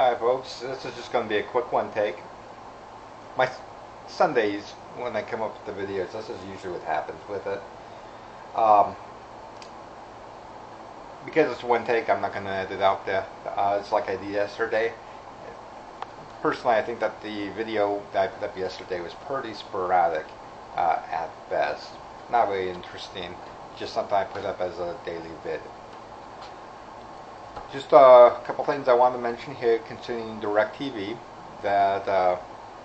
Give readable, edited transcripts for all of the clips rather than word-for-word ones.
Hi folks, this is just going to be a quick one take. My Sundays when I come up with the videos, this is usually what happens with it. Because it's one take, I'm not going to edit out it's like I did yesterday. Personally, I think that the video that I put up yesterday was pretty sporadic at best. Not really interesting, just something I put up as a daily vid. Just a couple things I want to mention here concerning DirecTV that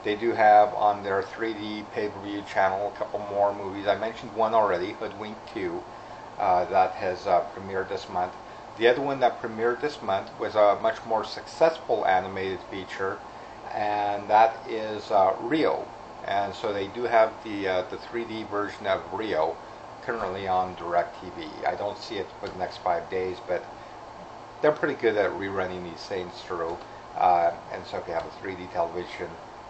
they do have on their 3D pay-per-view channel a couple more movies. I mentioned one already, Hoodwink 2, that has premiered this month. The other one that premiered this month was a much more successful animated feature, and that is Rio. And so they do have the 3D version of Rio currently on DirecTV. I don't see it for the next 5 days, but they're pretty good at rerunning these things through, and so if you have a 3D television,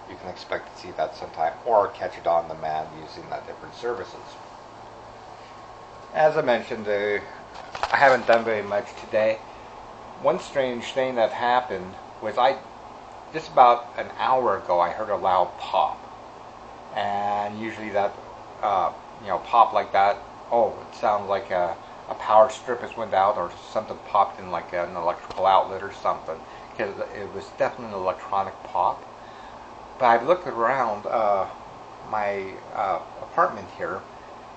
you can expect to see that sometime, or catch it on demand using different services. As I mentioned, I haven't done very much today. One strange thing that happened was just about an hour ago, I heard a loud pop, and usually that, pop like that, it sounds like a power strip has went out or something popped in like an electrical outlet or something, because it was definitely an electronic pop. But I've looked around my apartment here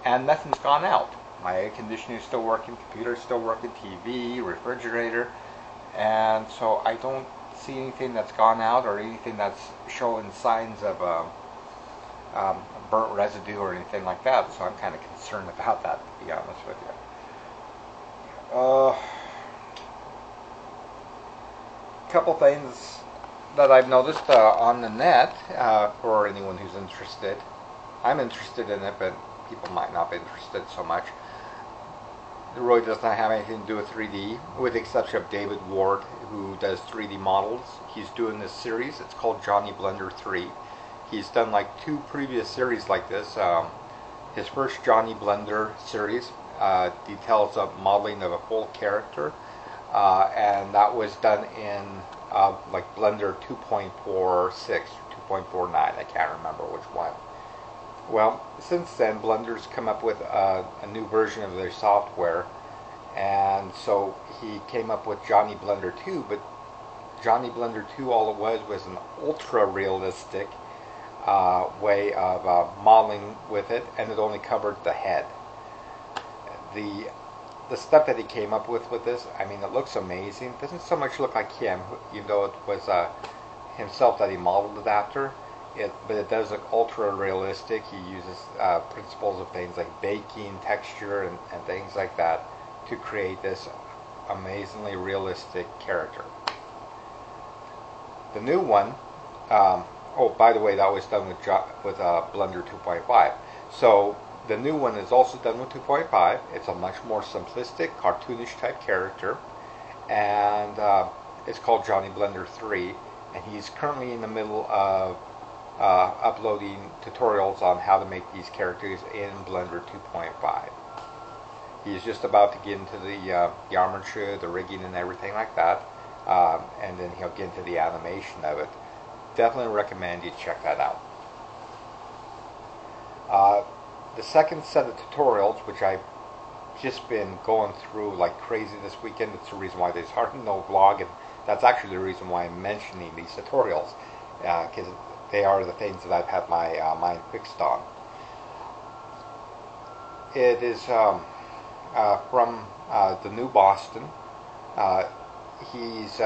and nothing's gone out. My air conditioner is still working, computer is still working, TV, refrigerator, and so I don't see anything that's gone out or anything that's showing signs of burnt residue or anything like that, so I'm kind of concerned about that, to be honest with you. Couple things that I've noticed on the net for anyone who's interested. I'm interested in it, but people might not be interested so much. It really does not have anything to do with 3D, with the exception of David Ward, who does 3D models. He's doing this series. It's called Johnny Blender 3. He's done like 2 previous series like this. His first Johnny Blender series details of modeling of a full character, and that was done in like Blender 2.46 or 2.49, I can't remember which one. Well, since then Blender's come up with a new version of their software, and so he came up with Johnny Blender 2, but Johnny Blender 2, all it was an ultra realistic way of modeling with it, and it only covered the head. The stuff that he came up with this, I mean, it looks amazing. It doesn't so much look like him, even though it was himself that he modeled it after. But it does look ultra realistic. He uses principles of things like baking, texture, and things like that to create this amazingly realistic character. The new one, by the way, that was done with Blender 2.5. So the new one is also done with 2.5. It's a much more simplistic, cartoonish type character, and it's called Johnny Blender 3, and he's currently in the middle of uploading tutorials on how to make these characters in Blender 2.5. He's just about to get into the armature, the rigging, and everything like that, and then he'll get into the animation of it. Definitely recommend you check that out. The second set of tutorials, which I've just been going through like crazy this weekend, it's the reason why there's hardly no vlog, and that's actually the reason why I'm mentioning these tutorials, because they are the things that I've had my mind fixed on. It is from the New Boston. He's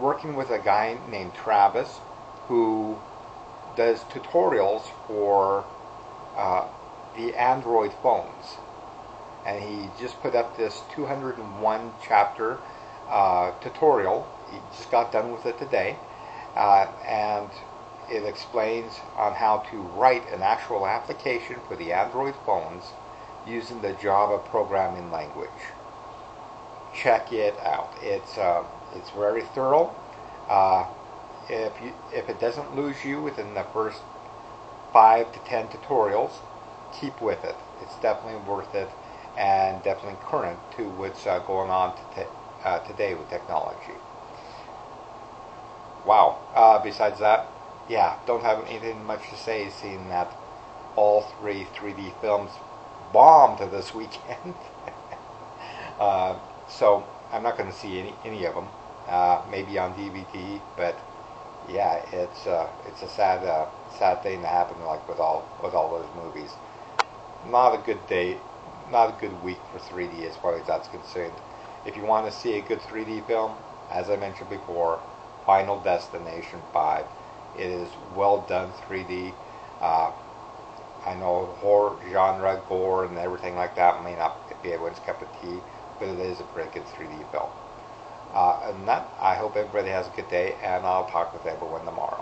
working with a guy named Travis who does tutorials for the Android phones, and he just put up this 201 chapter tutorial. He just got done with it today, and it explains on how to write an actual application for the Android phones using the Java programming language. Check it out. It's very thorough. If it doesn't lose you within the first 5 to 10 tutorials, keep with it. It's definitely worth it, and definitely current to what's going on today with technology. wow. Besides that, yeah, don't have anything much to say, seeing that all three 3D films bombed this weekend. So I'm not going to see any of them. Maybe on DVD, but yeah, it's a sad thing to happen, like with all those movies. Not a good day, not a good week for 3D as far as that's concerned. If you want to see a good 3D film, as I mentioned before, Final Destination 5. It is well done 3D. Uh, I know horror genre, gore, and everything like that may not be everyone's cup of tea, but it is a pretty good 3D film. And that, I hope everybody has a good day, and I'll talk with everyone tomorrow.